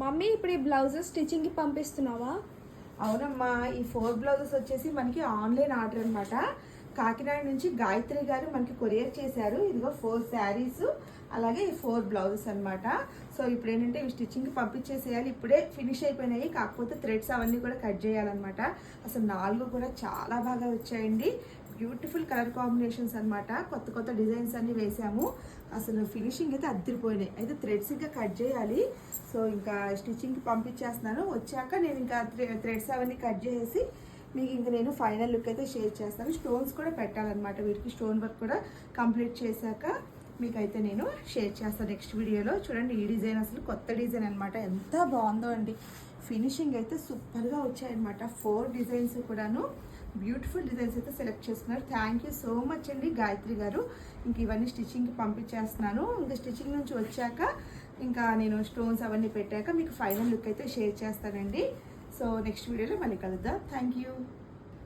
Mummy ఇప్పుడు ఈ blouses స్టిచ్చింగ్కి పంపిస్తున్నావా? అవునమ్మా, ఈ 4 బ్లౌజెస్ వచ్చేసి మనకి ఆన్లైన్ ఆర్డర్ అనమాట. కాకినాడ నుంచి గాయత్రి గారు మనకి కొరియర్ చేశారు. ఇదిగో 4 శారీస్ అలాగే ఈ 4 బ్లౌజెస్ అనమాట. సో ఇప్పుడు ఏంటంటే ఇవి స్టిచ్చింగ్కి పంపించేసేయాలి. ఇప్పుడే ఫినిష్ అయిపోయినాయి, కాకపోతే థ్రెడ్స్ అవన్నీ కూడా కట్ చేయాలన్నమాట. అసలు 4 కూడా చాలా బాగా వచ్చాయండి. బ్యూటిఫుల్ కలర్ కాంబినేషన్స్ అనమాట. కొత్త కొత్త డిజైన్స్ అన్ని వేసాము. అసలు ఫినిషింగ్ అయితే అద్దరిపోయినాయి. అయితే థ్రెడ్స్ ఇంకా కట్ చేయాలి. సో ఇంకా స్టిచ్చింగ్కి పంపించేస్తున్నాను. వచ్చాక నేను ఇంకా థ్రెడ్స్ అవన్నీ కట్ చేసి మీకు ఇంకా నేను ఫైనల్ లుక్ అయితే షేర్ చేస్తాను. స్టోన్స్ కూడా పెట్టాలన్నమాట. వీటికి స్టోన్ వర్క్ కూడా కంప్లీట్ చేశాక మీకైతే నేను షేర్ చేస్తాను నెక్స్ట్ వీడియోలో. చూడండి, ఈ డిజైన్ అసలు కొత్త డిజైన్ అనమాట. ఎంత బాగుందో అండి. ఫినిషింగ్ అయితే సూపర్గా వచ్చాయన్నమాట. 4 డిజైన్స్ కూడాను బ్యూటిఫుల్ డిజైన్స్ అయితే సెలెక్ట్ చేసుకున్నారు. థ్యాంక్ యూ సో మచ్ అండి గాయత్రి గారు. ఇంక ఇవన్నీ స్టిచ్చింగ్కి పంపించేస్తున్నాను. ఇంకా స్టిచ్చింగ్ నుంచి వచ్చాక ఇంకా నేను స్టోన్స్ అవన్నీ పెట్టాక మీకు ఫైనల్ లుక్ అయితే షేర్ చేస్తానండి. సో నెక్స్ట్ వీడియోలో మళ్ళీ కలుద్దాం. Thank you.